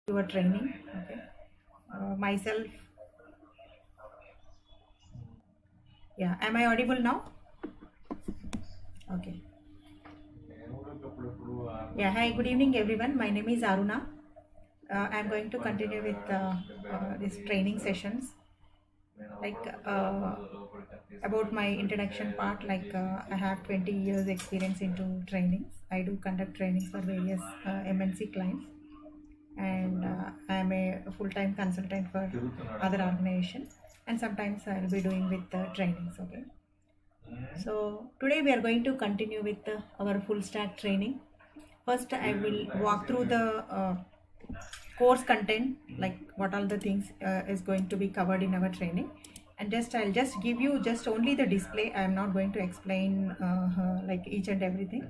your training. Okay. Myself. Yeah. Am I audible now? Okay. Yeah. Hi. Good evening, everyone. My name is Aruna. I'm going to continue with these training sessions. Like about my introduction part. I have 20 years experience into trainings. I do conduct trainings for various MNC clients, and I'm a full-time consultant for other organizations, and sometimes I'll be doing with trainings. Okay. So today we are going to continue with our full stack training. First, I will walk through the course content, like what all the things is going to be covered in our training, and I'll just give you just only the display. I am not going to explain like each and everything,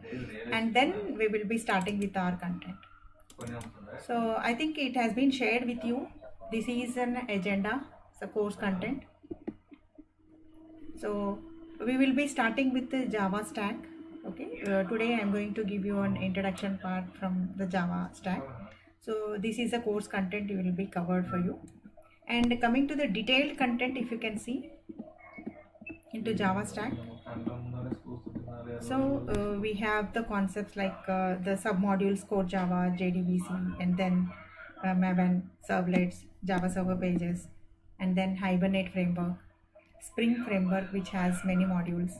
and then we will be starting with our content. So I think it has been shared with you. This is an agenda, the course content. So we will be starting with the Java stack. Okay, today I am going to give you an introduction part from the Java stack. So this is the course content will be covered for you. And coming to the detailed content, if you can see into Java stack. So we have the concepts like the submodules, core Java, JDBC, and then Maven, servlets, Java server pages, and then Hibernate framework, Spring framework, which has many modules,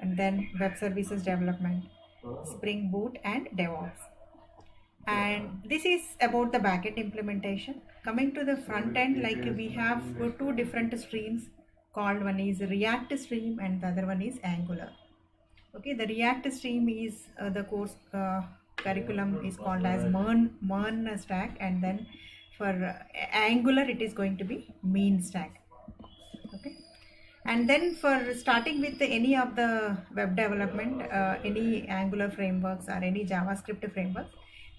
and then web services development, Spring Boot, and DevOps. And this is about the backend implementation. Coming to the front end, like we have two different streams called, one is React stream and the other one is Angular. Okay, the React stream is the course curriculum is called as MERN stack, and then for Angular it is going to be Mean stack. Okay. And then for starting with any of the web development, any Angular frameworks or any JavaScript frameworks,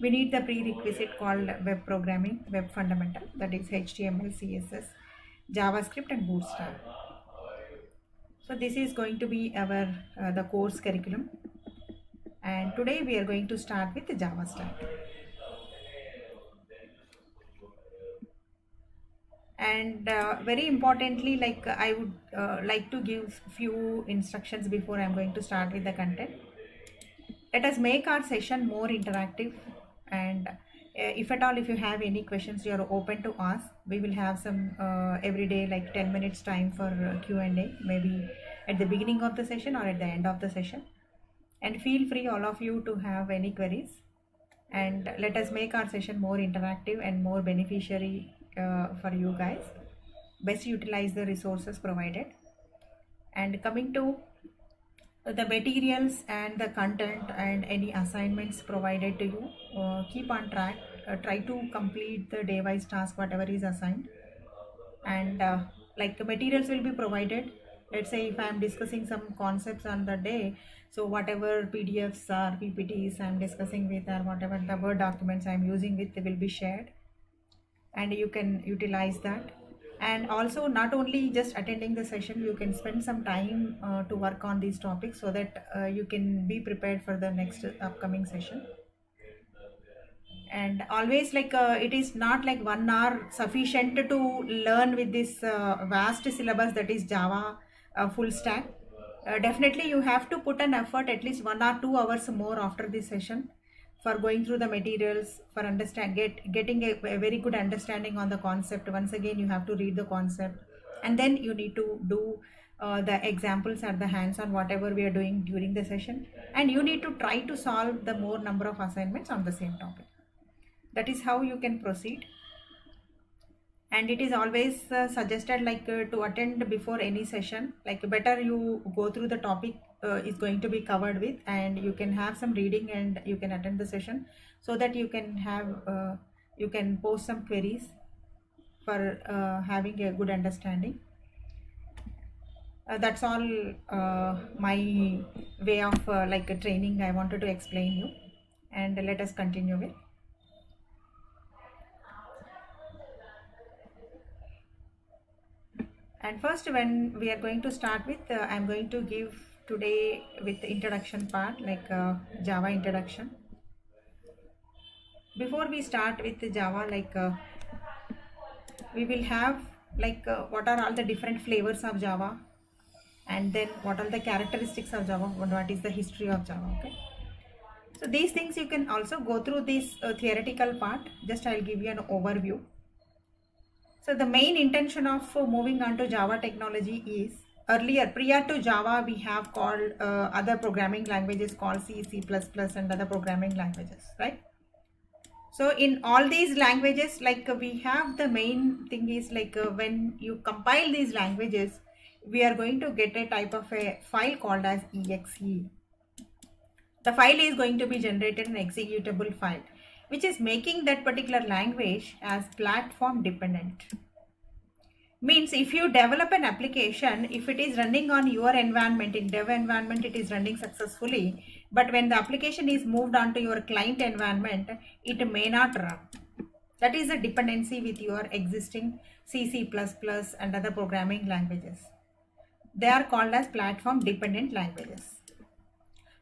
we need the prerequisite called web programming, web fundamental, that is HTML, CSS, JavaScript, and Bootstrap. So this is going to be our the course curriculum, and today we are going to start with the Java stack. And very importantly, like I would like to give few instructions before I'm going to start with the content. Let us make our session more interactive, and if at all, if you have any questions, you are open to ask. We will have some every day like 10 minutes time for Q&A, maybe at the beginning of the session or at the end of the session. And feel free, all of you, to have any queries, and let us make our session more interactive and more beneficiary for you guys. Best utilize the resources provided. And coming to the materials and the content and any assignments provided to you, keep on track. Try to complete the day-wise task, whatever is assigned. And like the materials will be provided. Let's say if I am discussing some concepts on the day, so whatever PDFs or PPTs I am discussing with, or whatever the Word documents I am using with, will be shared, and you can utilize that. And also, not only just attending the session, you can spend some time to work on these topics, so that you can be prepared for the next upcoming session. And always, like it is not like 1 hour sufficient to learn with this vast syllabus, that is Java full stack. Definitely you have to put an effort, at least 1 or 2 hours more after this session, for going through the materials, for getting a very good understanding on the concept. Once again, you have to read the concept, and then you need to do the examples at the hands-on, whatever we are doing during the session, and you need to try to solve the more number of assignments on the same topic. That is how you can proceed. And it is always suggested, like to attend before any session, like better you go through the topic is going to be covered with, and you can have some reading and you can attend the session, so that you can have you can post some queries for having a good understanding. That's all my way of like a training I wanted to explain you, and let us continue with. And first, when we are going to start with, I'm going to give today with the introduction part, like Java introduction. before we start with Java, like we will have like what are all the different flavors of Java, and then what are the characteristics of Java, what is the history of Java. Okay, so these things you can also go through this theoretical part. Just I'll give you an overview. So the main intention of moving on to Java technology is, earlier prior to Java we have called other programming languages called C, C++ and other programming languages, right? So in all these languages, like we have the main thing is like when you compile these languages, we are going to get a type of a file called as exe. The file is going to be generated an executable file, which is making that particular language as platform dependent. Means if you develop an application, if it is running on your environment, in dev environment, it is running successfully. But when the application is moved on to your client environment, it may not run. That is a dependency with your existing C, C++ and other programming languages. They are called as platform dependent languages.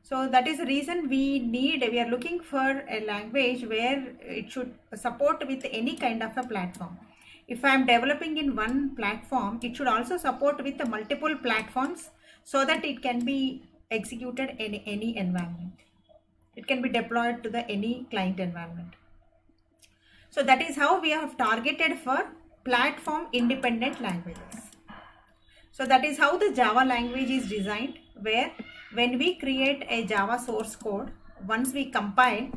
So that is the reason we are looking for a language where it should support with any kind of a platform. If I am developing in one platform, it should also support with the multiple platforms so that it can be executed in any environment. It can be deployed to the any client environment. So that is how we have targeted for platform independent languages. So that is how the Java language is designed, where when we create a Java source code, once we compile,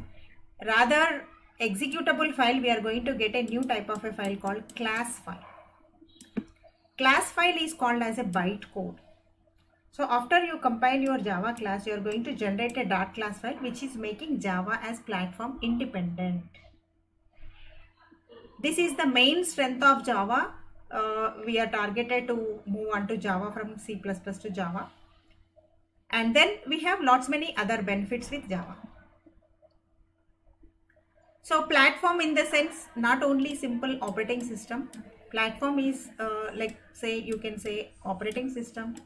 rather executable file, we are going to get a new type of a file called class file. Class file is called as a bytecode. So after you compile your Java class, you are going to generate a dot class file, which is making Java as platform independent. This is the main strength of Java. We are targeted to move on to Java from C++ to Java. And then we have lots many other benefits with Java. So platform in the sense, not only simple operating system. Platform is like say you can say operating system,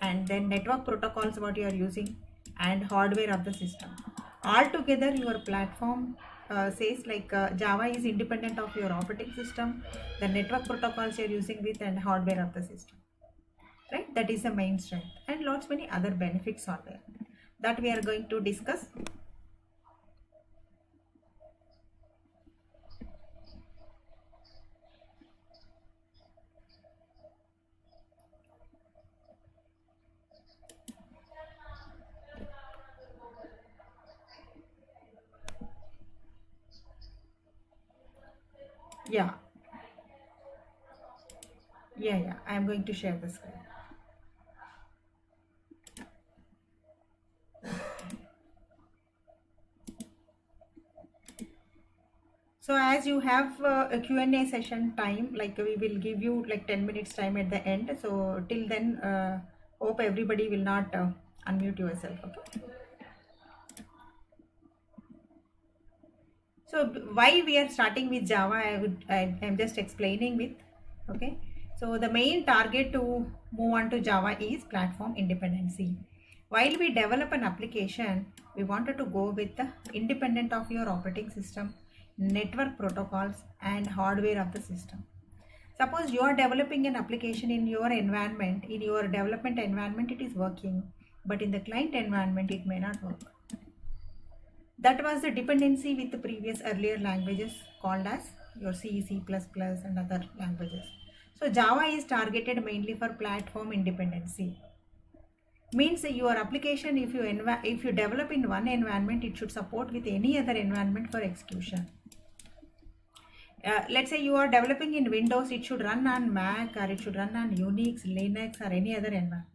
and then network protocols what you are using, and hardware of the system. All together your platform says like Java is independent of your operating system, the network protocols you are using with, and hardware of the system. Right? That is the main strength, and lots many other benefits are there that we are going to discuss. Yeah, I am going to share the screen. So as you have a Q&A session time, like we will give you like 10 minutes time at the end. So till then, hope everybody will not unmute yourself. Okay. So why we are starting with Java, I am just explaining with. Okay. So the main target to move on to Java is platform independency. While we develop an application, we wanted to go with the independent of your operating system, network protocols, and hardware of the system. Suppose you are developing an application in your environment, in your development environment it is working, but in the client environment it may not work. That was the dependency with the previous earlier languages called as your C, C++ and other languages. So Java is targeted mainly for platform independency. Means your application, if you develop in one environment, it should support with any other environment for execution. Let's say you are developing in Windows, it should run on Mac, or it should run on Unix, Linux, or any other environment.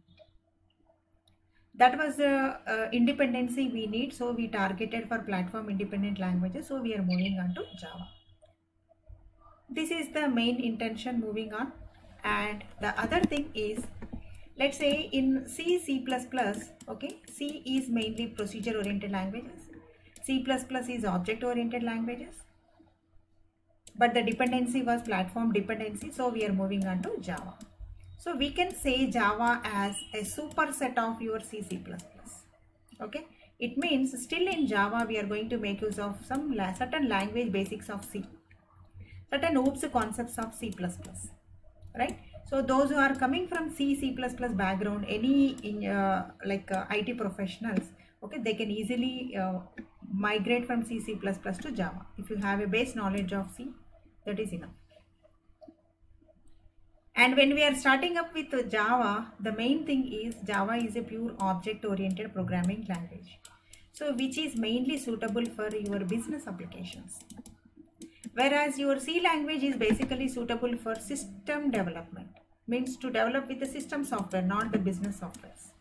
That was the independency we need, so we targeted for platform independent languages, so we are moving on to Java. This is the main intention moving on. And the other thing is, let's say in C, C++, okay, C is mainly procedure oriented languages, C++ is object oriented languages, but the dependency was platform dependency, so we are moving on to Java. So we can say Java as a superset of your C, C++. Okay, It means still in Java we are going to make use of some certain language basics of C, certain OOPS concepts of C++, right? So those who are coming from C++ background, any in IT professionals, okay, they can easily migrate from C++ to Java. If you have a base knowledge of C, that is enough. And when we are starting up with Java, the main thing is Java is a pure object-oriented programming language. So which is mainly suitable for your business applications. Whereas your C language is basically suitable for system development, means to develop with the system software, not the business softwares.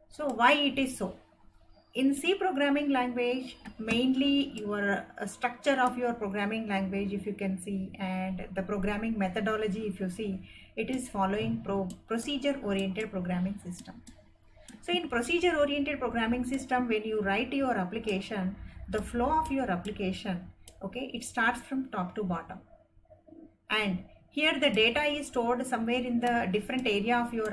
So why it is so? In C programming language, mainly your structure of your programming language, if you can see, and the programming methodology, if you see, it is following procedure oriented programming system. So in procedure oriented programming system, when you write your application, the flow of your application, okay, it starts from top to bottom, and here the data is stored somewhere in the different area of your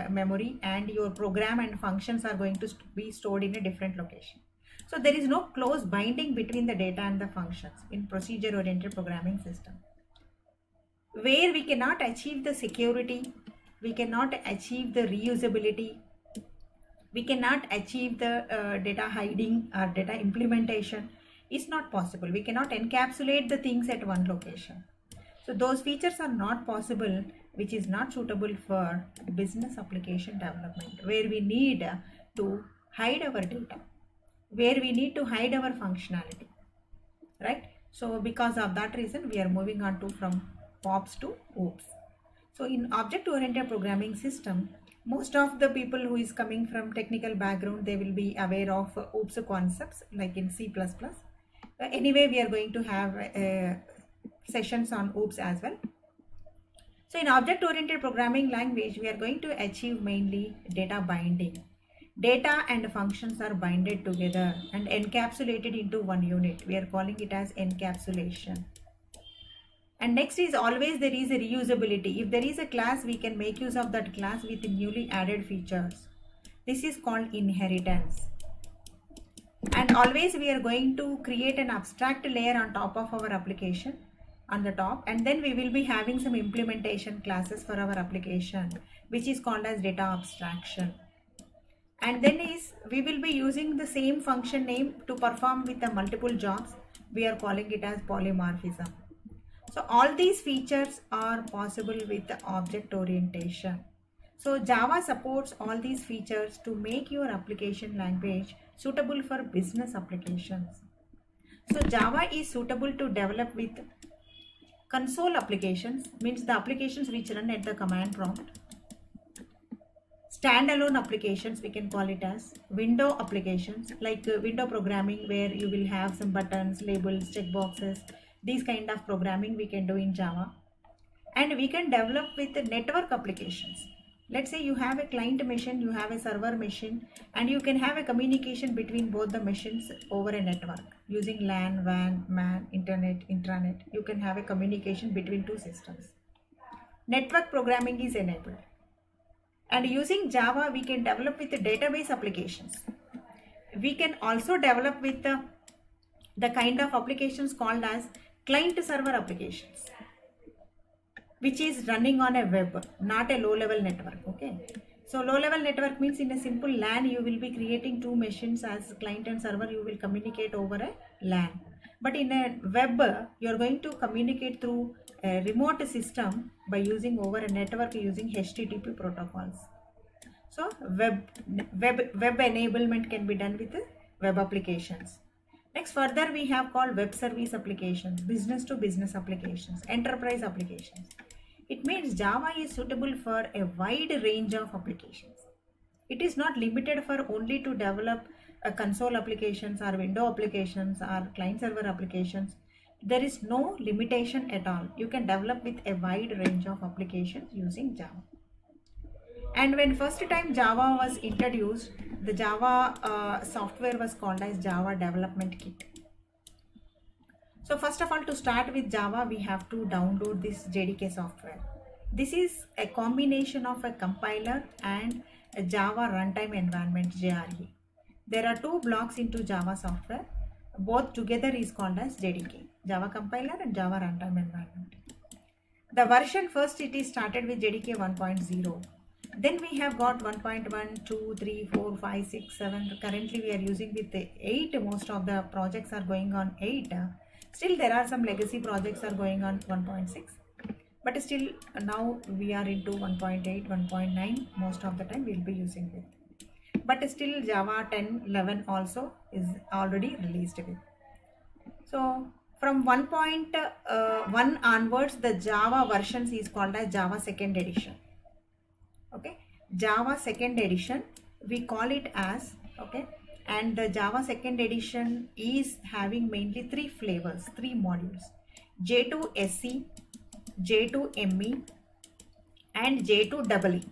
memory, and your program and functions are going to be stored in a different location. So there is no close binding between the data and the functions in procedure oriented programming system, where we cannot achieve the security, we cannot achieve the reusability, we cannot achieve the data hiding or data implementation. Is not possible. We cannot encapsulate the things at one location. So those features are not possible, which is not suitable for business application development, where we need to hide our data, where we need to hide our functionality, right? So because of that reason, we are moving on to from POPs to OOPS. So in object-oriented programming system, most of the people who is coming from technical background, they will be aware of OOPS concepts like in C++. Anyway, we are going to have sessions on OOPS as well. So in object-oriented programming language, we are going to achieve mainly data binding. Data and functions are binded together and encapsulated into one unit. We are calling it as encapsulation. And next is always there is a reusability. If there is a class, we can make use of that class with newly added features. This is called inheritance. And always we are going to create an abstract layer on top of our application on the top, and then we will be having some implementation classes for our application, which is called as data abstraction. And then we will be using the same function name to perform with the multiple jobs. We are calling it as polymorphism. So all these features are possible with the object orientation. So Java supports all these features to make your application language suitable for business applications. So Java is suitable to develop with console applications, means the applications which run at the command prompt. Standalone applications, we can call it as window applications, like window programming, where you will have some buttons, labels, checkboxes. These kind of programming we can do in Java. And we can develop with the network applications. Let's say you have a client machine, you have a server machine, and you can have a communication between both the machines over a network using LAN, WAN, MAN, internet, intranet. You can have a communication between two systems. Network programming is enabled. And using Java, we can develop with the database applications. We can also develop with the kind of applications called as client-server applications, which is running on a web, not a low-level network. Okay. So low-level network means in a simple LAN, you will be creating two machines as client and server. You will communicate over a LAN. But in a web, you are going to communicate through a remote system by using over a network using HTTP protocols. So web enablement can be done with web applications. Next, further we have called web service applications, business to business applications, enterprise applications. It means Java is suitable for a wide range of applications. It is not limited for only to develop console applications or window applications or client server applications. There is no limitation at all. You can develop with a wide range of applications using Java. And when first time Java was introduced, the Java software was called as Java Development Kit. So first of all, to start with Java, we have to download this JDK software. This is a combination of a compiler and a Java runtime environment, JRE. There are two blocks into Java software. Both together is called as JDK, Java compiler and Java runtime environment. The version first it is started with JDK 1.0. Then we have got 1.1, 2, 3, 4, 5, 6, 7. Currently we are using with the 8. Most of the projects are going on 8. Still there are some legacy projects are going on 1.6. But still now we are into 1.8, 1.9. Most of the time we will be using it. But still Java 10, 11 also is already released with. So from 1.1 onwards, the Java versions is called as Java second edition. Okay, Java second edition we call it as, okay, and the Java second edition is having mainly 3 flavors, 3 modules: J2 SE, J2 ME and J2 EE.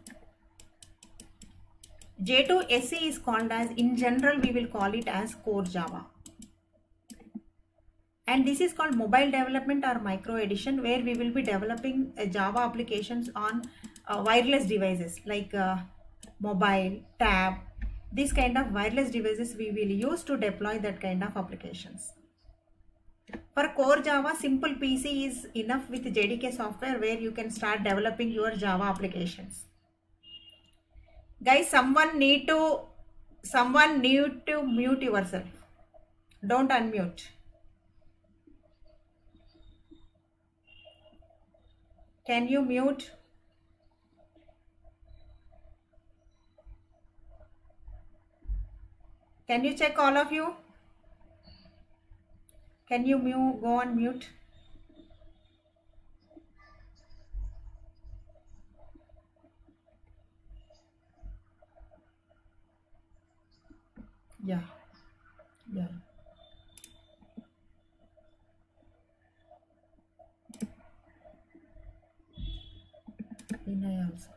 J2 SE is called as, in general we will call it as core Java, and this is called mobile development or micro edition, where we will be developing Java applications on wireless devices like mobile, tab. This kind of wireless devices we will use to deploy that kind of applications. For core Java, simple PC is enough with JDK software, where you can start developing your Java applications. Guys, someone need to mute yourself. Don't unmute. Can you mute? Can you check, all of you? Can you go on mute? Yeah. Vinay also.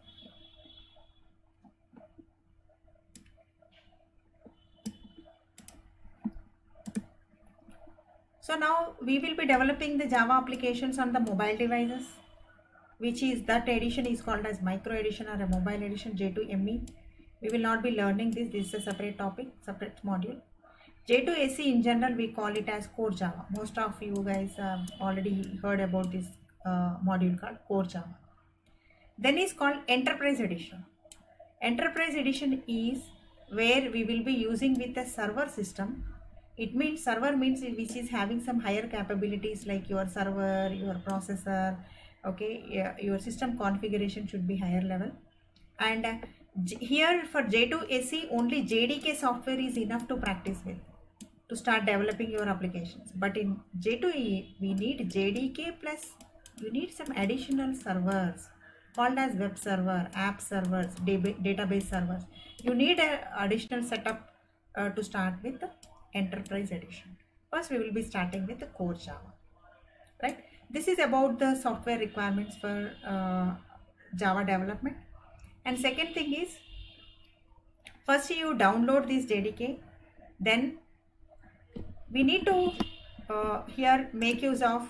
So now we will be developing the Java applications on the mobile devices, which is, that edition is called as micro edition or a mobile edition, J2 ME. We will not be learning this. This is a separate topic, separate module. J2 SE in general we call it as core Java. Most of you guys have already heard about this module called core Java. Then is called enterprise edition. Enterprise edition is where we will be using with a server system. It means server means which is having some higher capabilities like your server, your processor, okay, your system configuration should be higher level. And here for J2 SE only JDK software is enough to practice with, to start developing your applications. But in J2E we need JDK plus you need some additional servers called as web server, app servers, database servers. You need an additional setup to start with the enterprise edition. First we will be starting with the core Java, right? This is about the software requirements for Java development. And second thing is, first you download this JDK, then we need to here make use of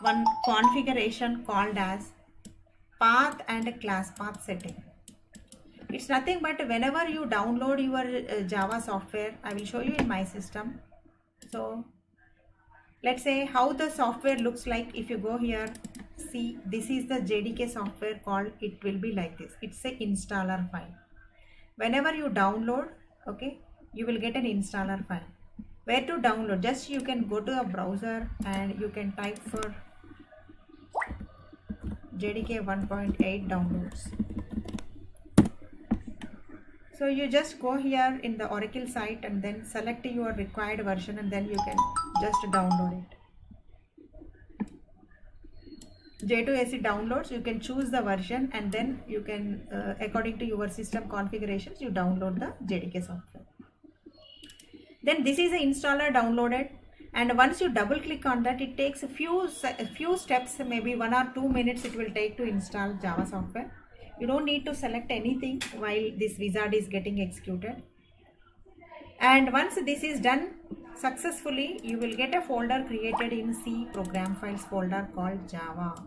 one configuration called as path and class path setting. It's nothing but whenever you download your Java software, I will show you in my system. So let's say how the software looks like. If you go here, see, this is the JDK software called, it will be like this. It's a installer file. Whenever you download, okay, you will get an installer file. Where to download? Just you can go to a browser and you can type for JDK 1.8 downloads. So you just go here in the Oracle site and then select your required version, and then you can just download it. J2 SE downloads, you can choose the version and then you can according to your system configurations you download the JDK software. Then this is the installer downloaded, and once you double click on that, it takes a few steps, maybe 1 or 2 minutes it will take to install Java software. You don't need to select anything while this wizard is getting executed. And once this is done successfully, you will get a folder created in C program files folder called Java.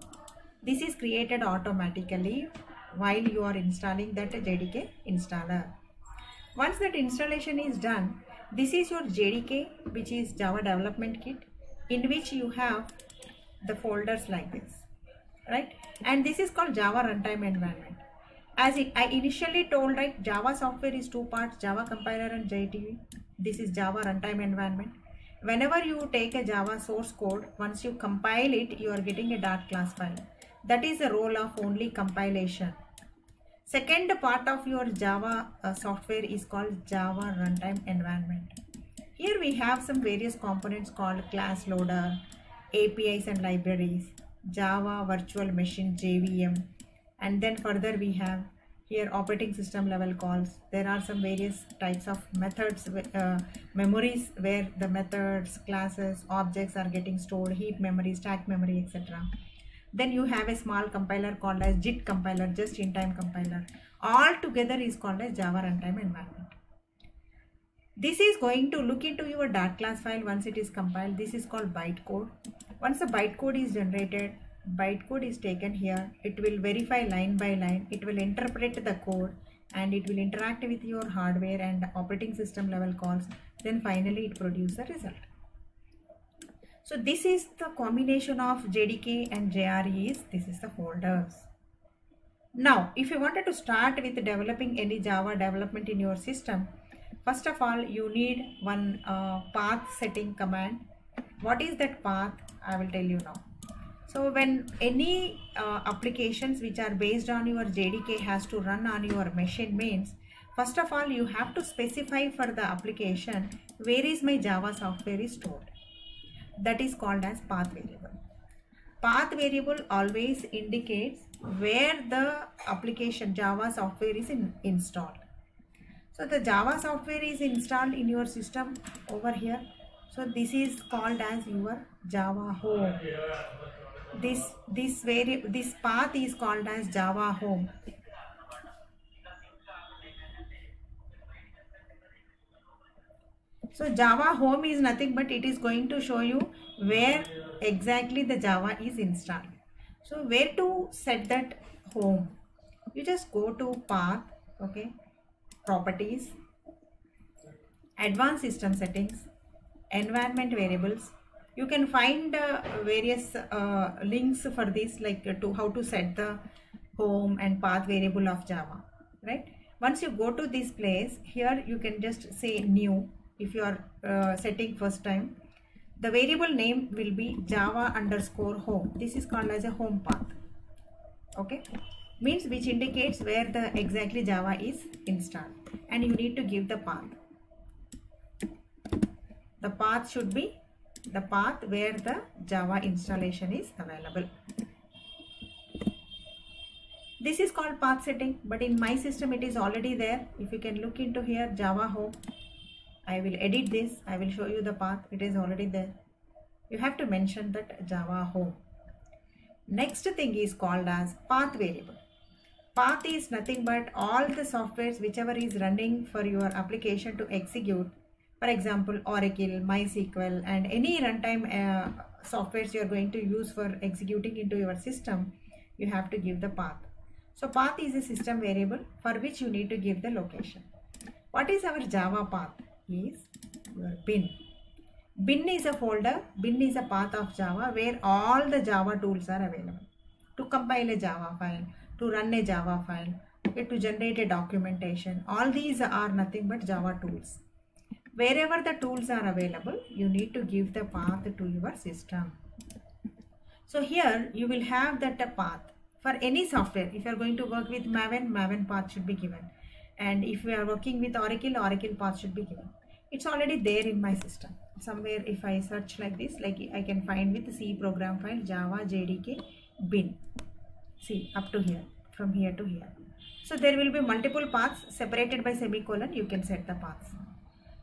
This is created automatically while you are installing that JDK installer. Once that installation is done, this is your JDK, which is Java Development Kit, in which you have the folders like this, right? And this is called Java Runtime Environment. As I initially told, right, Java software is two parts, Java compiler and JTV. This is Java Runtime Environment. Whenever you take a Java source code, once you compile it, you are getting a .dart class file. That is the role of only compilation. Second part of your Java software is called Java Runtime Environment. Here we have some various components called class loader, APIs and libraries, Java Virtual Machine JVM, and then further we have here operating system level calls. There are some various types of methods, memories where the methods, classes, objects are getting stored, heap memory, stack memory, etc. Then you have a small compiler called as JIT compiler, just in time compiler. All together is called as Java Runtime Environment. This is going to look into your .dart class file once it is compiled. This is called bytecode. Once the bytecode is generated, bytecode is taken here. It will verify line by line. It will interpret the code and it will interact with your hardware and operating system level calls. Then finally it produces a result. So this is the combination of JDK and JREs. This is the folders. Now, if you wanted to start with developing any Java development in your system, first of all, you need one path setting command. What is that path? I will tell you now. So when any applications which are based on your JDK has to run on your machine means, first of all, you have to specify for the application where is my Java software is stored. That is called as path variable. Path variable always indicates where the application Java software is installed. So the Java software is installed in your system over here. So this is called as your Java home. This path is called as Java home. So Java home is nothing but it is going to show you where exactly the Java is installed. So where to set that home? You just go to path, okay, properties, advanced system settings, environment variables. You can find various links for this, like to how to set the home and path variable of Java, right? Once you go to this place, here you can just say new. If you are setting first time, the variable name will be Java underscore home. This is called as a home path. Okay, means which indicates where the exactly Java is installed, and you need to give the path. The path should be the path where the Java installation is available. This is called path setting, but in my system it is already there. If you can look into here, Java home, I will edit this. I will show you the path. It is already there. You have to mention that Java home. Next thing is called as path variable. Path is nothing but all the softwares whichever is running for your application to execute. For example, Oracle, MySQL, and any runtime softwares you are going to use for executing into your system, you have to give the path. So path is a system variable for which you need to give the location. What is our Java path? Is your bin. Bin is a folder, bin is a path of Java where all the Java tools are available. To compile a Java file, to run a Java file, okay, to generate a documentation, all these are nothing but Java tools. Wherever the tools are available, you need to give the path to your system. So here you will have that path for any software. If you are going to work with Maven, Maven path should be given. And if we are working with Oracle, Oracle path should be given. It's already there in my system. Somewhere if I search like this, like I can find with C program file Java JDK bin. See, up to here, from here to here. So there will be multiple paths separated by semicolon. You can set the paths.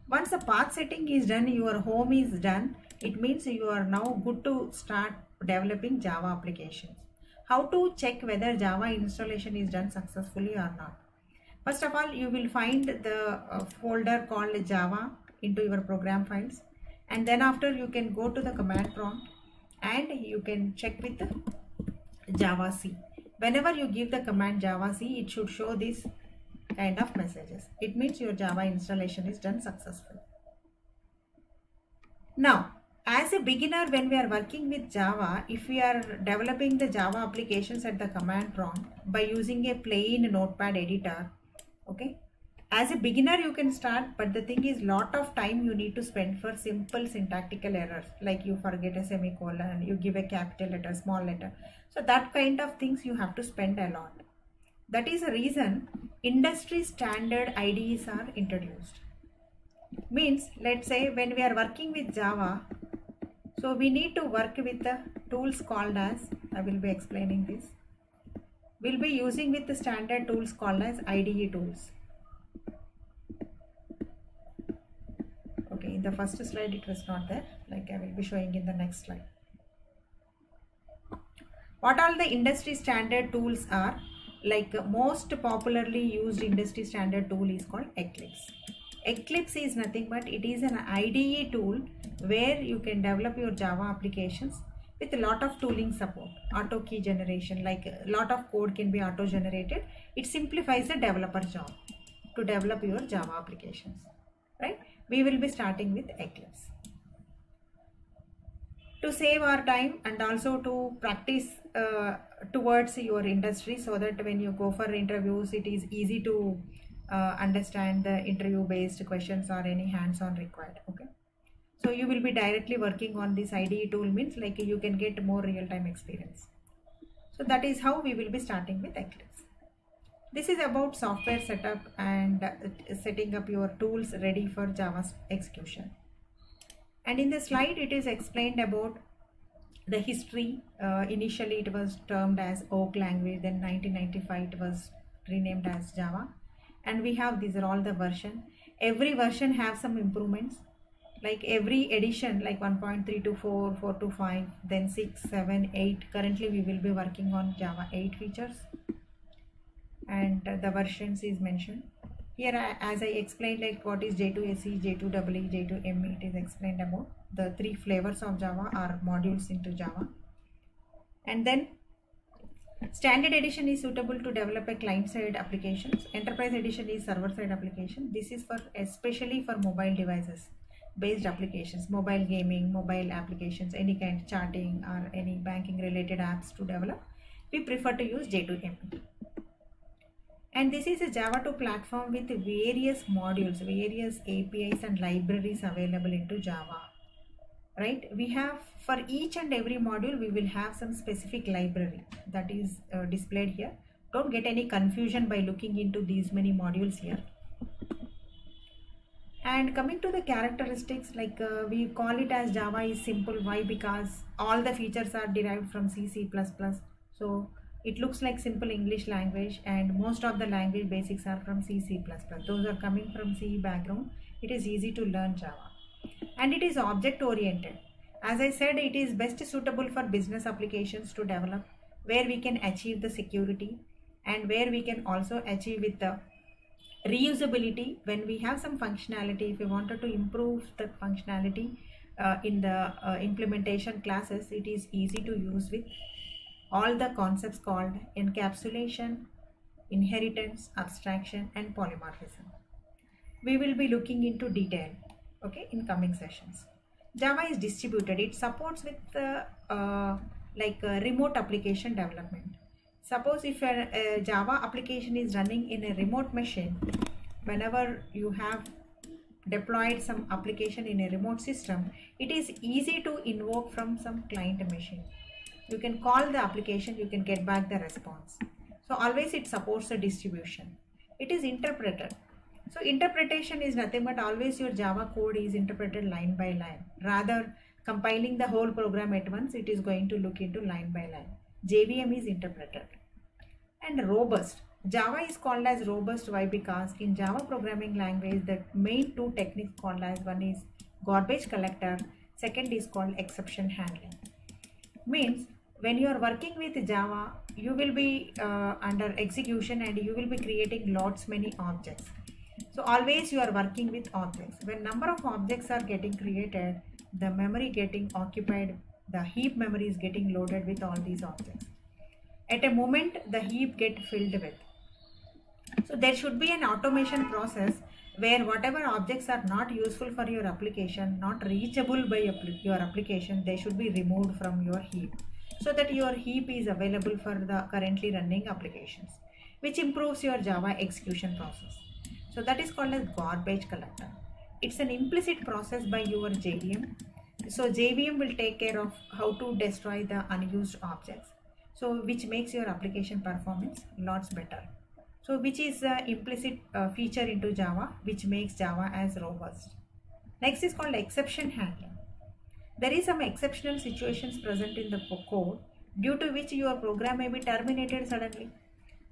Once the path setting is done, your home is done. It means you are now good to start developing Java applications. How to check whether Java installation is done successfully or not? First of all, you will find the folder called Java into your program files, and then after you can go to the command prompt and you can check with the Java C. Whenever you give the command Java C, it should show this kind of messages. It means your Java installation is done successfully. Now, as a beginner, when we are working with Java, if we are developing the Java applications at the command prompt by using a plain notepad editor, okay, as a beginner you can start, but the thing is lot of time you need to spend for simple syntactical errors, like you forget a semicolon, you give a capital letter, small letter. So that kind of things you have to spend a lot. That is the reason industry standard IDEs are introduced. Means, let's say when we are working with Java, so we need to work with the tools called as, I will be explaining this. We'll be using with the standard tools called as IDE tools. Okay, in the first slide it was not there, like I will be showing in the next slide. What all the industry standard tools are? Like most popularly used industry standard tool is called Eclipse. Eclipse is nothing but it is an IDE tool where you can develop your Java applications with a lot of tooling support, auto key generation, like a lot of code can be auto generated. It simplifies the developer job to develop your Java applications, right? We will be starting with Eclipse. To save our time and also to practice towards your industry, so that when you go for interviews it is easy to understand the interview based questions or any hands-on required. Okay, so you will be directly working on this IDE tool, means like you can get more real-time experience. So that is how we will be starting with Eclipse. This is about software setup and setting up your tools ready for Java's execution. And in the slide it is explained about the history. Initially it was termed as Oak language, then 1995 it was renamed as Java. And we have, these are all the version. Every version have some improvements, like every edition, like 1.3 to 4, 4 to 5, then 6, 7, 8. Currently we will be working on Java 8 features, and the versions is mentioned here. As I explained, like what is J2SE, J2EE, J2ME, it is explained about the 3 flavors of Java or modules into Java. And then Standard Edition is suitable to develop a client-side applications. Enterprise Edition is server-side application. This is for especially for mobile devices based applications, mobile gaming, mobile applications, any kind of charting or any banking related apps to develop. We prefer to use J2ME. And this is a Java 2 platform with various modules, various APIs and libraries available into Java. Right, we have for each and every module we will have some specific library that is displayed here. Don't get any confusion by looking into these many modules here. And coming to the characteristics, like we call it as Java is simple. Why? Because all the features are derived from C, C++. So it looks like simple English language, and most of the language basics are from C, C++. Those are coming from C background. It is easy to learn Java. And it is object oriented. As I said, it is best suitable for business applications to develop, where we can achieve the security and where we can also achieve with the reusability. When we have some functionality, if we wanted to improve the functionality in the implementation classes, it is easy to use with all the concepts called encapsulation, inheritance, abstraction and polymorphism. We will be looking into detail, okay, in coming sessions. Java is distributed. It supports with remote application development. Suppose if a Java application is running in a remote machine, whenever you have deployed some application in a remote system, it is easy to invoke from some client machine. You can call the application, you can get back the response. So always it supports the distribution. It is interpreted. So interpretation is nothing but always your Java code is interpreted line by line. Rather compiling the whole program at once, it is going to look into line by line. JVM is interpreted. And robust. Java is called as robust. Why? Because in Java programming language, the main 2 techniques called as, one is garbage collector, second is called exception handling. Means when you are working with Java, you will be under execution and you will be creating lots many objects. So always you are working with objects. When number of objects are getting created, the memory getting occupied, the heap memory is getting loaded with all these objects. At a moment, the heap get filled with. So there should be an automation process where whatever objects are not useful for your application, not reachable by your application, they should be removed from your heap so that your heap is available for the currently running applications, which improves your Java execution process. So that is called as garbage collector. It's an implicit process by your JVM. So JVM will take care of how to destroy the unused objects. So which makes your application performance lots better. So which is the implicit feature into Java, which makes Java as robust. Next is called exception handling. There is some exceptional situations present in the code due to which your program may be terminated suddenly.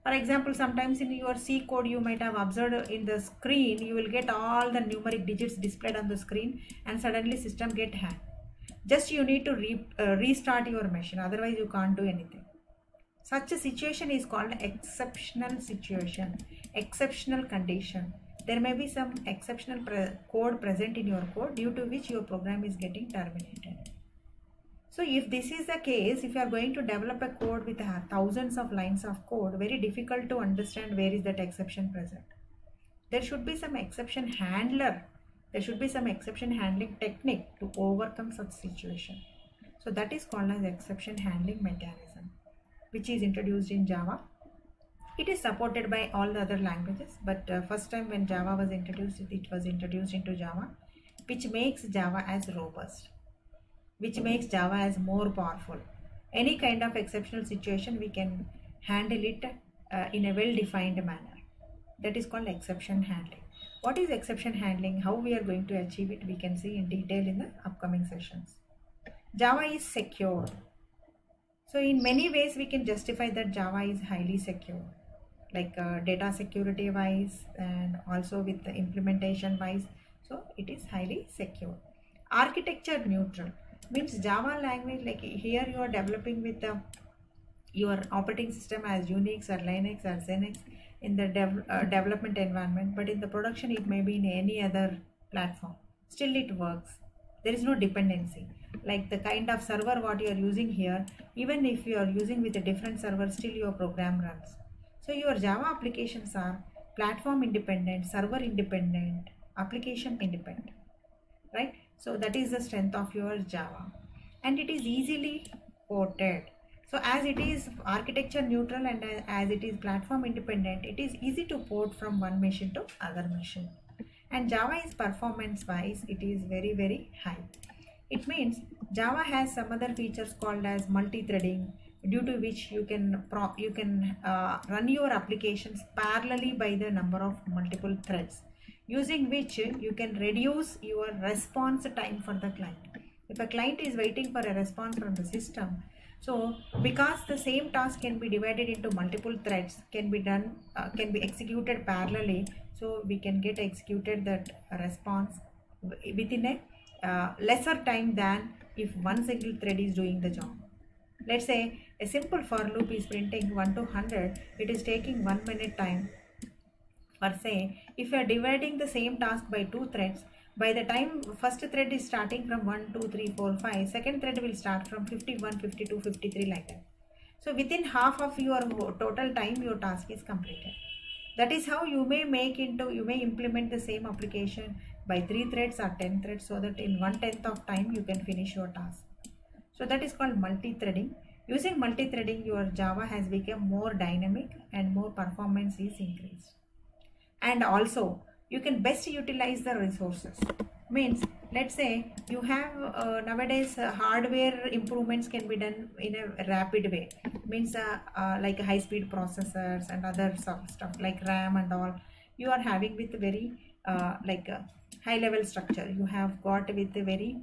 For example, sometimes in your C code you might have observed in the screen, you will get all the numeric digits displayed on the screen and suddenly system get hacked. Just you need to restart your machine, otherwise you can't do anything. Such a situation is called exceptional situation, exceptional condition. There may be some exceptional code present in your code due to which your program is getting terminated. So if this is the case, if you are going to develop a code with thousands of lines of code, very difficult to understand where is that exception present. There should be some exception handler. There should be some exception handling technique to overcome such situation. So that is called as exception handling mechanism, which is introduced in Java. It is supported by all the other languages, but first time when Java was introduced, it was introduced into Java, which makes Java as robust, which makes Java as more powerful. Any kind of exceptional situation, we can handle it in a well-defined manner. That is called exception handling. What is exception handling? How we are going to achieve it, we can see in detail in the upcoming sessions. Java is secure. So in many ways we can justify that Java is highly secure, like data security wise and also with the implementation wise. So it is highly secure. Architecture neutral means Java language, like here you are developing with your operating system as Unix or Linux or Xenix in the development environment, but in the production it may be in any other platform. Still it works. There is no dependency. Like the kind of server what you are using here, even if you are using with a different server, still your program runs. So your Java applications are platform independent, server independent, application independent, right? So that is the strength of your Java, and it is easily ported. So as it is architecture neutral and as it is platform independent, it is easy to port from one machine to other machine. And Java is performance wise, it is very high. It means Java has some other features called as multi-threading, due to which you can run your applications parallelly by the number of multiple threads, using which you can reduce your response time for the client. If a client is waiting for a response from the system, so because the same task can be divided into multiple threads, can be executed parallelly, so we can get executed that response within a lesser time than if one single thread is doing the job. Let's say a simple for loop is printing 1 to 100, it is taking 1 minute time. For say, if you are dividing the same task by 2 threads, by the time first thread is starting from 1, 2, 3, 4, 5, second thread will start from 51, 52, 53 like that. So within half of your total time, your task is completed. That is how you may implement the same application by 3 threads or 10 threads, so that in 1/10 of time you can finish your task. So that is called multi-threading. Using multi-threading, your Java has become more dynamic and more performance is increased. And also you can best utilize the resources. Means let's say you have nowadays hardware improvements can be done in a rapid way. Means like high-speed processors and other stuff like RAM and all, you are having with very high-level structure. You have got with a very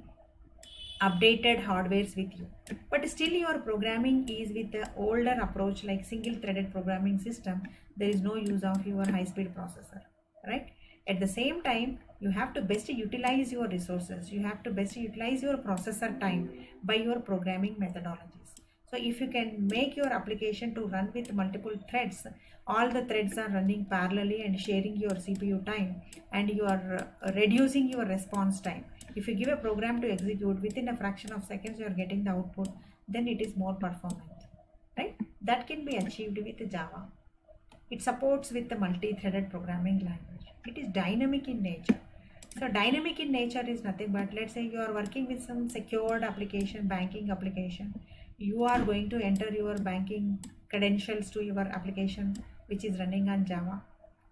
updated hardwares with you, but still your programming is with the older approach like single-threaded programming system. There is no use of your high-speed processor, right? At the same time, you have to best utilize your resources. You have to best utilize your processor time by your programming methodologies. So if you can make your application to run with multiple threads, all the threads are running parallelly and sharing your CPU time, and you are reducing your response time. If you give a program to execute within a fraction of seconds, you are getting the output, then it is more performant, right? That can be achieved with Java. It supports with the multi-threaded programming language. It is dynamic in nature. So dynamic in nature is nothing but, let's say you are working with some secured application, banking application. You are going to enter your banking credentials to your application which is running on Java.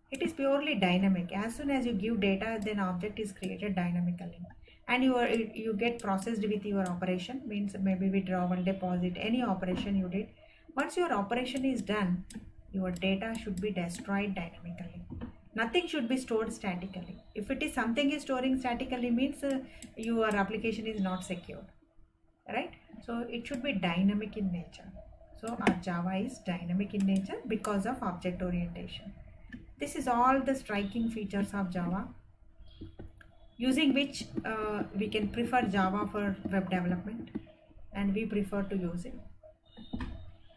It is purely dynamic. As soon as you give data, then object is created dynamically. And you get processed with your operation, means maybe withdrawal, deposit, any operation you did. Once your operation is done, your data should be destroyed dynamically. Nothing should be stored statically. If it is something is storing statically, means your application is not secure, right? So it should be dynamic in nature. So our Java is dynamic in nature because of object orientation. This is all the striking features of Java, using which we can prefer Java for web development, and we prefer to use it.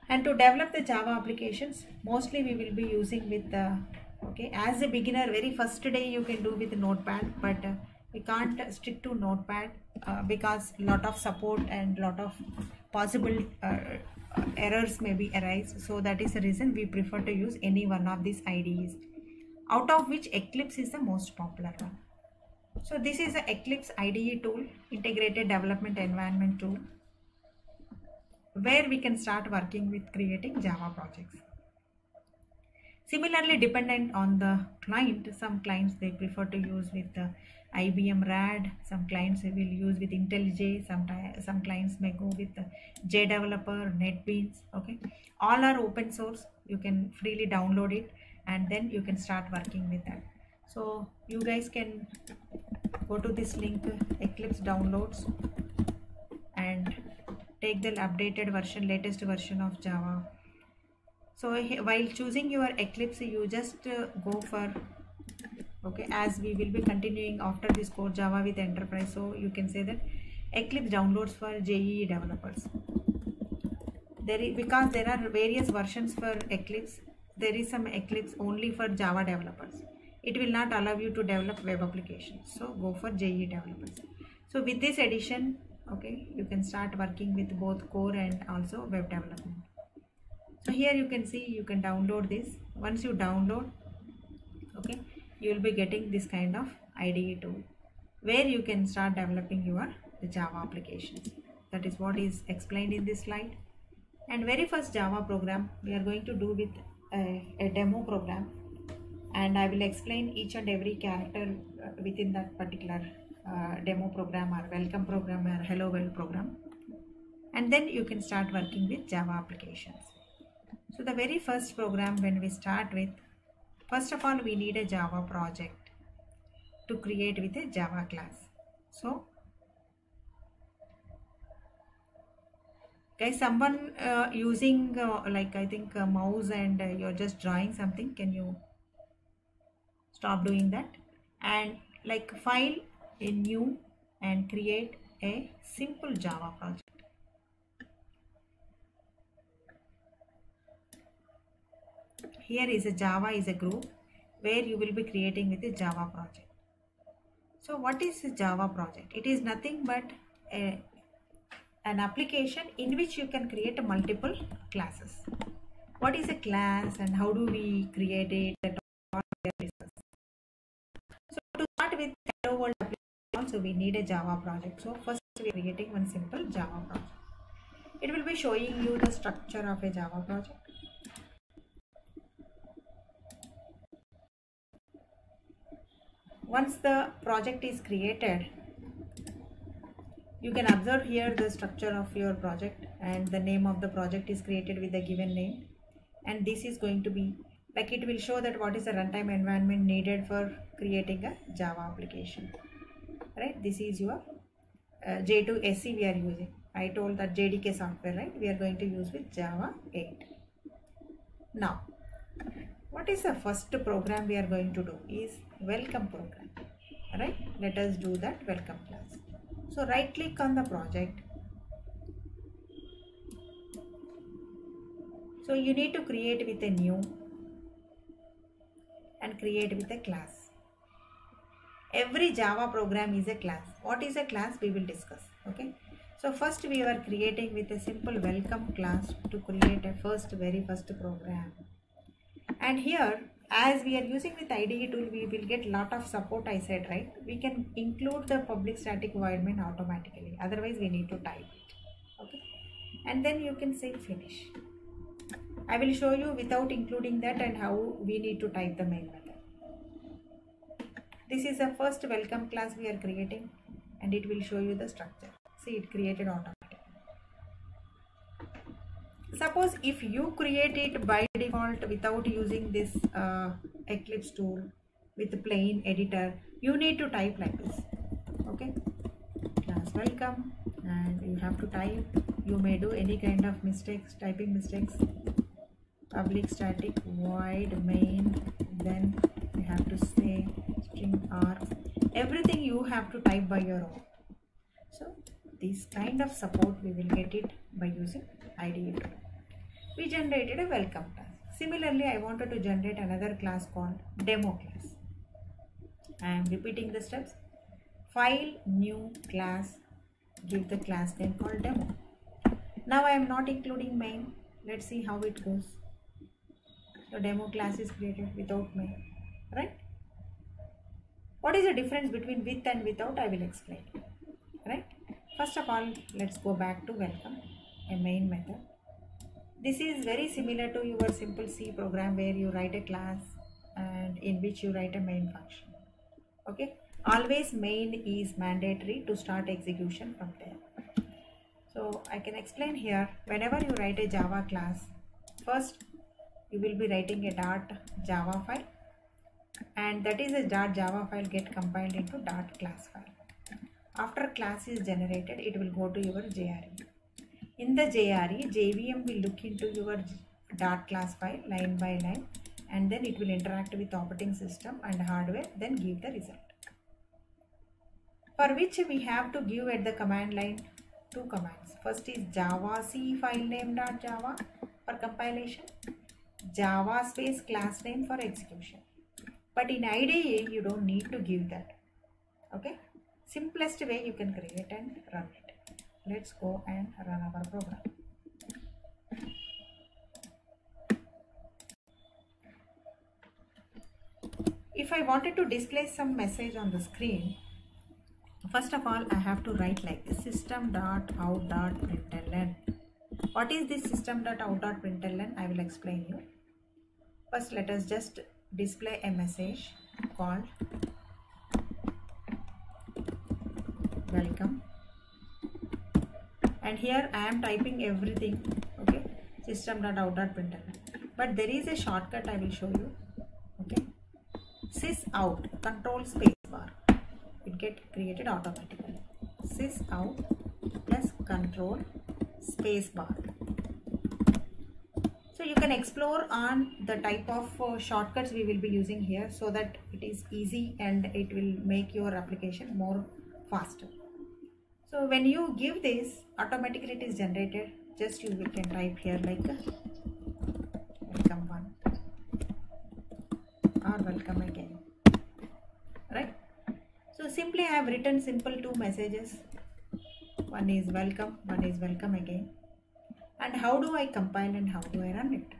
And to develop the Java applications, mostly we will be using with okay, as a beginner, very first day you can do with Notepad, but we can't stick to Notepad because lot of support and lot of possible errors may be arise. So that is the reason we prefer to use any one of these IDEs, out of which Eclipse is the most popular one. So this is the Eclipse IDE tool, integrated development environment tool, where we can start working with creating Java projects. Similarly, dependent on the client, some clients they prefer to use with IBM RAD, some clients will use with IntelliJ, some clients may go with JDeveloper, NetBeans. Okay, all are open source. You can freely download it and then you can start working with that. So you guys can go to this link, Eclipse downloads, and take the updated version, latest version of Java. So while choosing your Eclipse, you just go for, okay, as we will be continuing after this core Java with enterprise, so you can say that Eclipse downloads for JEE developers. Because there are various versions for Eclipse, there is some Eclipse only for Java developers. It will not allow you to develop web applications, so go for JEE developers. So with this edition, okay, you can start working with both core and also web development. So here you can see, you can download this. Once you download, okay, you will be getting this kind of IDE tool where you can start developing the Java applications. That is what is explained in this slide. And very first Java program we are going to do with a demo program, and I will explain each and every character within that particular demo program or welcome program or hello world program, and then you can start working with Java applications. So the very first program, when we start with, first of all we need a Java project to create with a Java class. So guys, someone using like I think a mouse and you're just drawing something, can you stop doing that and like file a new and create a simple Java project. Here is a Java is a group where you will be creating with a Java project. So what is a Java project? It is nothing but an application in which you can create multiple classes. What is a class and how do we create it? So to start with hello world application, so we need a Java project. So first we are creating one simple Java project. It will be showing you the structure of a Java project. Once the project is created, you can observe here the structure of your project, and the name of the project is created with the given name, and this is going to be like, it will show that what is the runtime environment needed for creating a Java application, right? This is your J2SE we are using. I told that JDK software, right? We are going to use with Java 8. Now what is the first program we are going to do is welcome program, right? Let us do that welcome class. So right click on the project. So you need to create with a new and create with a class. Every Java program is a class. What is a class we will discuss, okay? So first we are creating with a simple welcome class to create a very first program. And here, as we are using with IDE tool, we will get lot of support, I said, right? We can include the public static void main automatically. Otherwise, we need to type it. Okay. And then you can say finish. I will show you without including that and how we need to type the main method. This is the first welcome class we are creating, and it will show you the structure. See, it created automatically. Suppose if you create it by default without using this Eclipse tool with the plain editor, you need to type like this. Okay, class welcome, and you have to type. You may do any kind of mistakes, typing mistakes. Public static void main, then you have to say string r. Everything you have to type by your own. So this kind of support we will get it by using IDE tool. We generated a welcome class. Similarly, I wanted to generate another class called demo class. I am repeating the steps. File, new class, give the class name called demo. Now I am not including main. Let's see how it goes. So demo class is created without main, right? What is the difference between with and without? I will explain, right? First of all, let's go back to welcome, a main method. This is very similar to your simple C program where you write a class and in which you write a main function. Okay, always main is mandatory to start execution from there. So I can explain here. Whenever you write a Java class, first you will be writing a .java file, and that is a .java file get compiled into .class file. After class is generated, it will go to your JRE. In the JRE, JVM will look into your .class file line by line, and then it will interact with operating system and hardware, then give the result. For which we have to give at the command line two commands. First is javac filename.java for compilation, java space class name for execution. But in IDE, you don't need to give that. Okay, simplest way you can create and run it. Let's go and run our program. If I wanted to display some message on the screen, first of all, I have to write like this: system.out.println. What is this system.out.println? I will explain you. First, let us just display a message called welcome. And here I am typing everything, okay, system.out.println. But there is a shortcut I will show you, okay, sysout, control space bar, it get created automatically. Sysout plus control space bar. So you can explore on the type of shortcuts we will be using here, so that it is easy and it will make your application more faster. So when you give this, automatically it is generated. Just you can type here like welcome one or welcome again, right? So simply I have written simple two messages. One is welcome, one is welcome again. And how do I compile and how do I run it?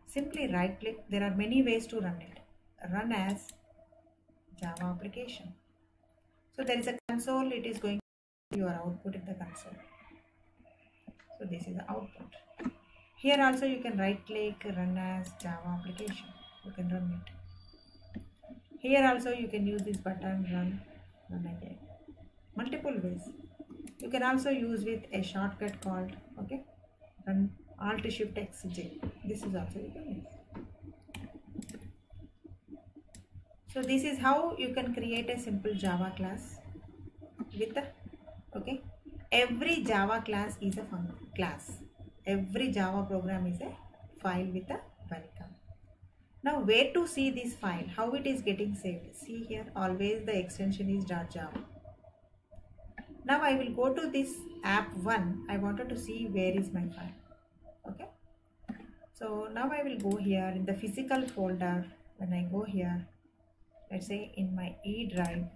Simply right click. There are many ways to run it. Run as Java application. So there is a console. It is going to your output in the console. So this is the output. Here also you can right click, run as Java application. You can run it. Here also you can use this button, run again. Multiple ways. You can also use with a shortcut called, okay, run Alt Shift X J. This is also you can use. So this is how you can create a simple Java class with the, okay, every Java class is a class. Every Java program is a file with a welcome. Now where to see this file, how it is getting saved? See here, always the extension is .java. Now I will go to this app1. I wanted to see where is my file. Okay. So now I will go here in the physical folder. When I go here, let's say in my E drive,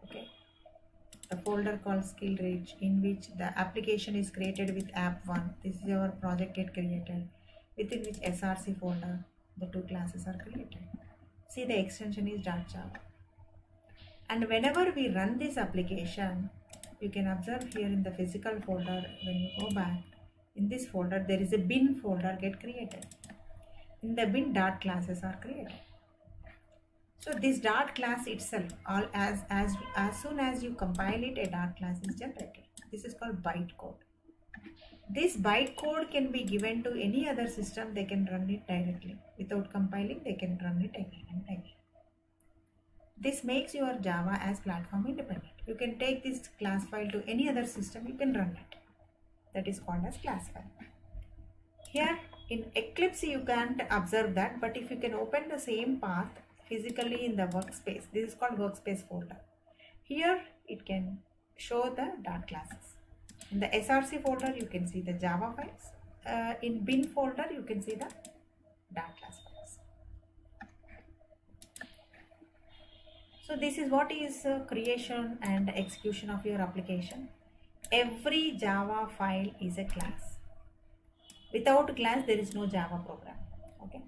okay, the folder called SkillReach, in which the application is created with app1. This is our project get created. within which src folder the two classes are created. See, the extension is .java. And whenever we run this application, you can observe here in the physical folder, when you go back, in this folder there is a bin folder get created. In the bin, dot classes are created. So this dot class itself, as soon as you compile it, a dot class is generated. This is called bytecode. This bytecode can be given to any other system. They can run it directly without compiling. They can run it again and again. This makes your Java as platform independent. You can take this class file to any other system. You can run it. That is called as class file. Here in Eclipse you can't observe that, but if you can open the same path physically in the workspace, this is called workspace folder. Here it can show the dot classes. In the src folder you can see the Java files. In bin folder you can see the dot class files. So this is what is creation and execution of your application. Every Java file is a class. Without class there is no Java program. Okay.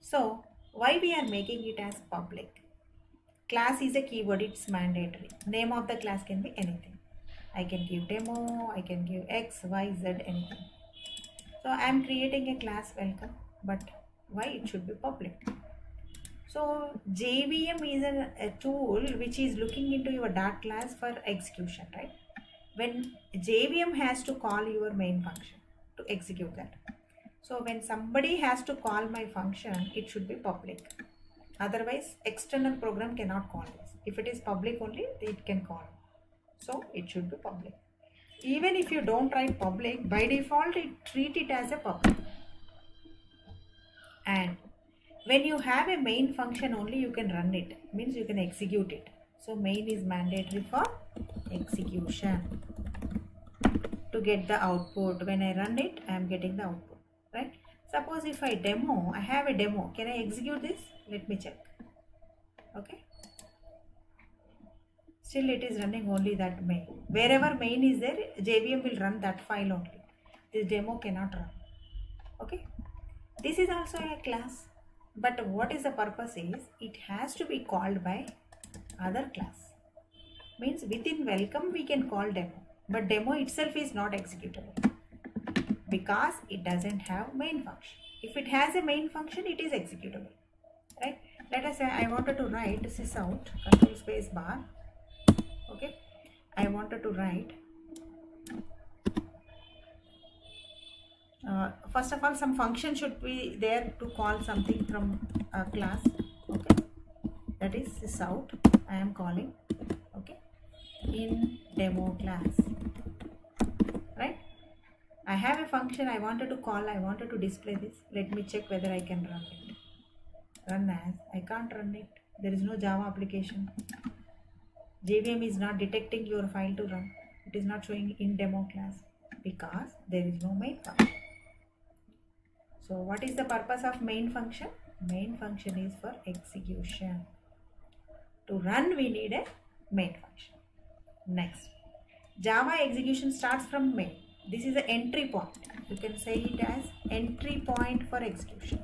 So why we are making it as public? Class is a keyword, it's mandatory. Name of the class can be anything. I can give demo, I can give X, Y, Z, anything. So I am creating a class welcome, but why it should be public? So JVM is a tool which is looking into your dot class for execution, right? When JVM has to call your main function to execute that. So when somebody has to call my function, it should be public. Otherwise, external program cannot call this. If it is public only, it can call. So it should be public. Even if you don't write public, by default, treat it as a public. And when you have a main function only, you can run it. Means you can execute it. So main is mandatory for execution. To get the output, when I run it, I am getting the output, right? Suppose if I have a demo, can I execute this? Let me check. Okay. Still it is running only that main. Wherever main is there, JVM will run that file only. This demo cannot run. Okay. This is also a class. But what is the purpose is, it has to be called by other class. Means within welcome we can call demo. But demo itself is not executable because it doesn't have main function. If it has a main function, it is executable, right? Let us say I wanted to write sysout control space bar. Okay, I wanted to write first of all some function should be there to call something from a class. Okay, that is sysout. I am calling. Okay, in demo class. Right? I have a function I wanted to call, I wanted to display this. Let me check whether I can run it. Run as, I can't run it. There is no Java application. JVM is not detecting your file to run. It is not showing in demo class because there is no main function. So what is the purpose of main function? Main function is for execution. To run we need a main function. Next. Java execution starts from main. This is the entry point. You can say it as entry point for execution.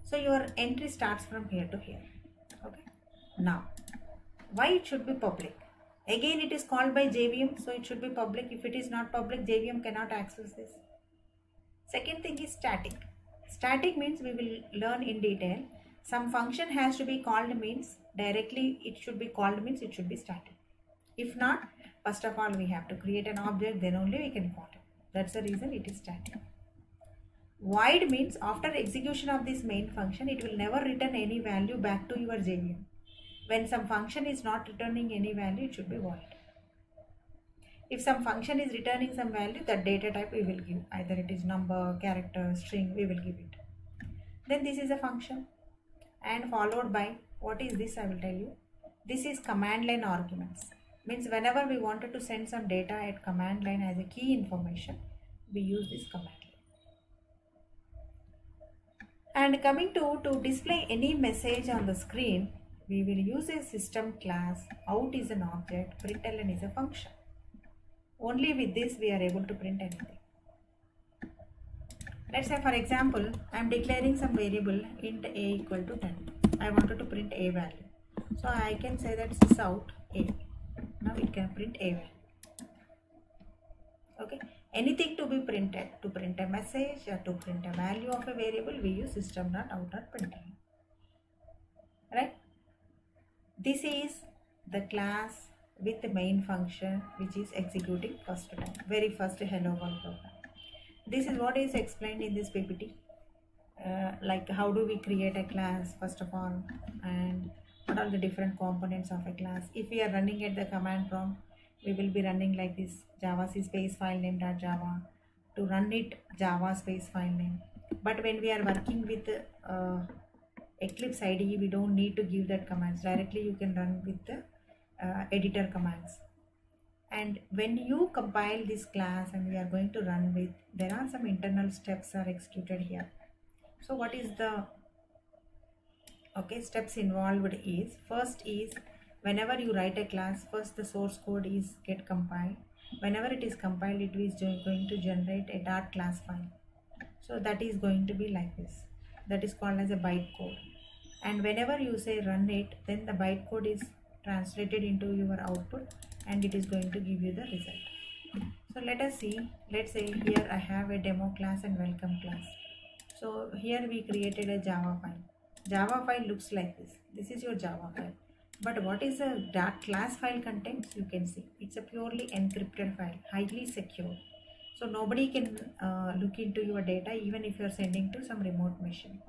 So your entry starts from here to here. Okay. Now, why it should be public? Again, it is called by JVM, so it should be public. If it is not public, JVM cannot access this. Second thing is static. Static means we will learn in detail. Some function has to be called means directly it should be called means it should be static. If not, first of all we have to create an object, then only we can call it. That's the reason it is static. Void means after execution of this main function, it will never return any value back to your JVM. When some function is not returning any value, it should be void. If some function is returning some value, that data type we will give. Either it is number, character, string, we will give it. Then this is a function and followed by, what is this I will tell you. This is command line arguments. Means whenever we wanted to send some data at command line as a key information, we use this command line. And coming to display any message on the screen, we will use a system class. Out is an object, println is a function. Only with this we are able to print anything. Let's say for example, I am declaring some variable int a equal to 10. I wanted to print a value. So I can say that sysout a. Now it can print a value. Okay, anything to be printed, to print a message or to print a value of a variable, we use system.out.println. Right? This is the class with the main function which is executing first time, very first hello world program. This is what is explained in this PPT. Like how do we create a class first of all, and what are the different components of a class. If we are running at the command prompt, we will be running like this: java space file name .java. To run it, java space file name. But when we are working with Eclipse IDE, we don't need to give that commands. Directly you can run with the editor commands. And when you compile this class and we are going to run with, there are some internal steps are executed here. So what is the steps involved is, first is whenever you write a class, first the source code is get compiled. Whenever it is compiled, it is going to generate a .class file. So that is going to be like this. That is called as a bytecode. And whenever you say run it, then the bytecode is translated into your output and it is going to give you the result. So let us see. Let's say here I have a demo class and welcome class. So here we created a Java file. Java file looks like this. This is your Java file. But what is a .class file contains? You can see it's a purely encrypted file, highly secure. So nobody can look into your data even if you are sending to some remote machine.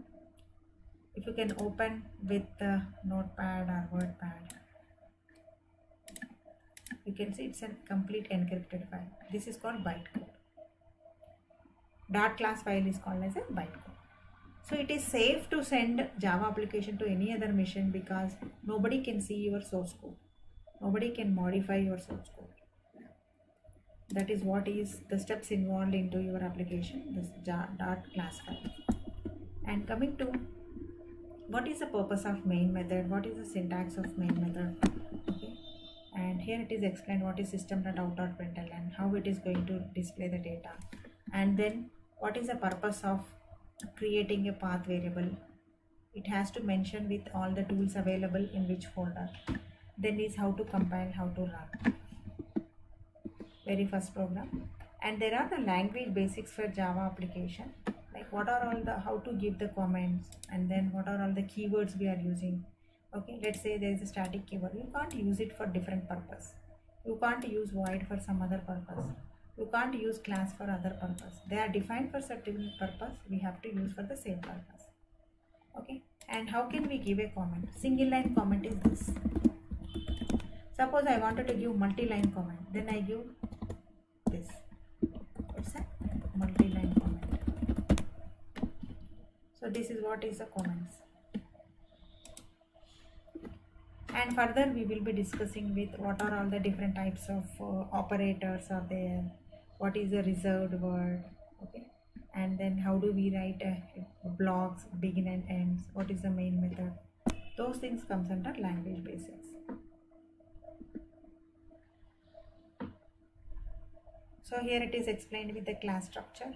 If you can open with Notepad or WordPad, you can see it's a complete encrypted file. This is called bytecode. .class file is called as a bytecode. So it is safe to send Java application to any other machine because nobody can see your source code. Nobody can modify your source code. That is what is the steps involved into your application, this .class file. And coming to what is the purpose of main method, what is the syntax of main method, okay? And here it is explained what is system.out.println, how it is going to display the data, and then what is the purpose of creating a path variable. It has to mention with all the tools available in which folder. Then is how to compile, how to run. Very first program. And there are the language basics for Java application, like what are all the, how to give the comments, and then what are all the keywords we are using. Okay, let's say there is a static keyword. You can't use it for different purpose. You can't use void for some other purpose. You can't use class for other purpose. They are defined for certain purpose. We have to use for the same purpose. Okay, and how can we give a comment? Single line comment is this. Suppose I wanted to give multi-line comment, then I give this. It's a multi-line comment. So this is what is the comments. And further we will be discussing with what are all the different types of operators are there, what is a reserved word, okay, and then how do we write blocks, begin and ends, what is the main method. Those things comes under language basics. So here it is explained with the class structure.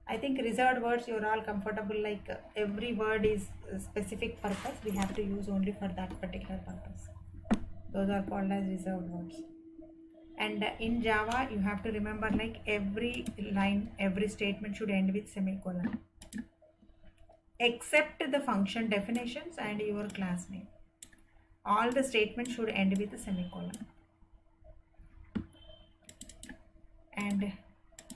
I think reserved words you are all comfortable, like every word is a specific purpose. We have to use only for that particular purpose. Those are called as reserved words. And in Java you have to remember, like every line, every statement should end with semicolon, except the function definitions and your class name. All the statements should end with a semicolon. And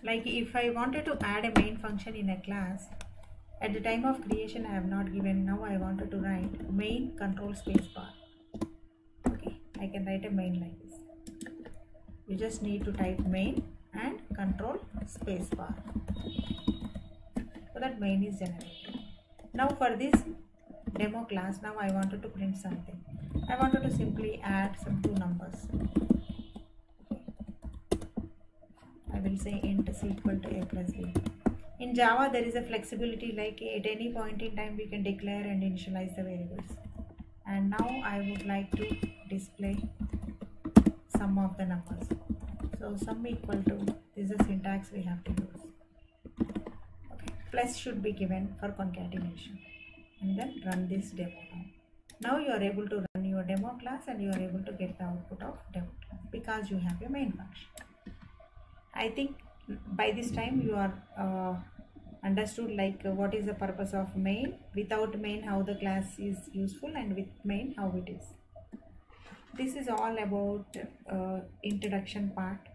like if I wanted to add a main function in a class, at the time of creation I have not given, now I wanted to write main control space bar. Okay, I can write a main like this. You just need to type main and control space bar, so that main is generated. Now for this demo class, now I wanted to print something. I wanted to simply add some two numbers. I will say int is equal to a plus b. In Java there is a flexibility, like at any point in time we can declare and initialize the variables. And now I would like to display sum of the numbers. So sum equal to, this is the syntax we have to use. plus should be given for concatenation, and then run this demo now. Now you are able to run your demo class and you are able to get the output of demo class because you have a main function. I think by this time you are understood like what is the purpose of main, without main how the class is useful, and with main how it is. This is all about introduction part,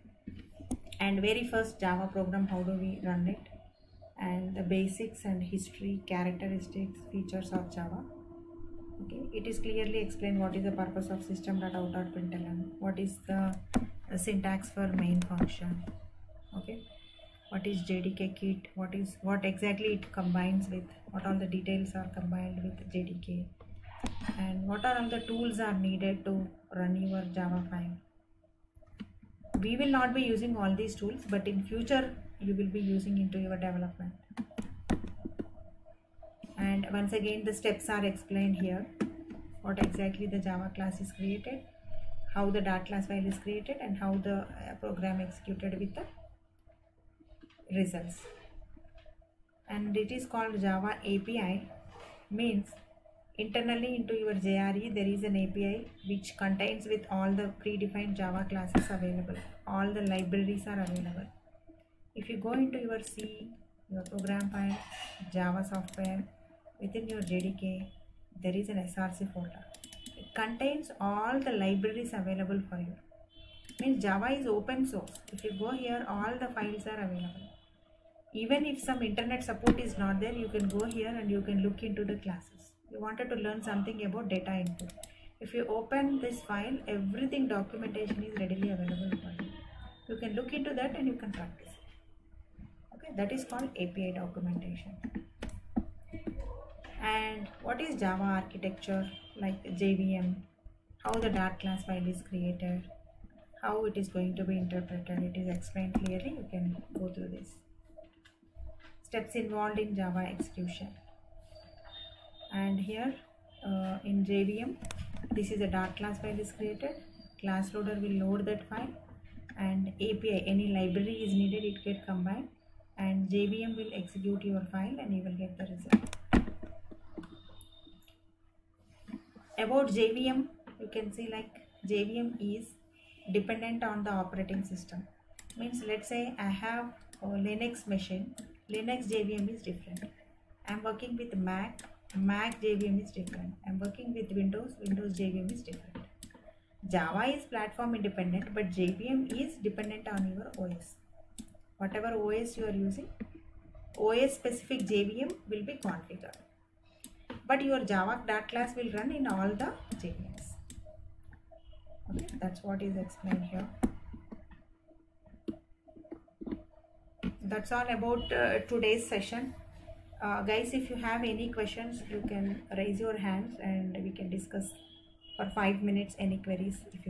and very first Java program, how do we run it, and the basics and history, characteristics, features of Java. Okay, it is clearly explained what is the purpose of system.out.println, what is the syntax for main function. Okay, what is JDK kit, what exactly it combines with, what all the details are combined with JDK, and what are all the tools are needed to run your Java file. We will not be using all these tools, but in future you will be using into your development. And once again the steps are explained here, what exactly the Java class is created, how the Dart class file is created, and how the program executed with the results. And it is called Java API, means internally into your JRE there is an API which contains with all the predefined Java classes available, all the libraries are available. If you go into your C, your program file, Java software, within your JDK there is an SRC folder. It contains all the libraries available for you. Means Java is open source. If you go here, all the files are available. Even if some internet support is not there, you can go here and you can look into the classes. You wanted to learn something about data input. If you open this file, everything documentation is readily available for you. You can look into that and you can practice. Okay, that is called API documentation. And what is Java architecture, like JVM, how the Dart class file is created, how it is going to be interpreted, it is explained clearly. You can go through this. Steps involved in Java execution. And here in JVM, this is a Dart class file is created. Class loader will load that file, and API, any library is needed, it get combined, and JVM will execute your file and you will get the result. About JVM, you can see like JVM is dependent on the operating system. Means let's say I have a Linux machine, Linux JVM is different. I am working with Mac JVM is different. I am working with Windows JVM is different. Java is platform independent, but JVM is dependent on your OS. Whatever OS you are using, OS specific JVM will be configured. But your Java Dart class will run in all the JVMs. Okay, that's what is explained here. That's all about today's session. Guys, if you have any questions, you can raise your hands and we can discuss for 5 minutes any queries if you have.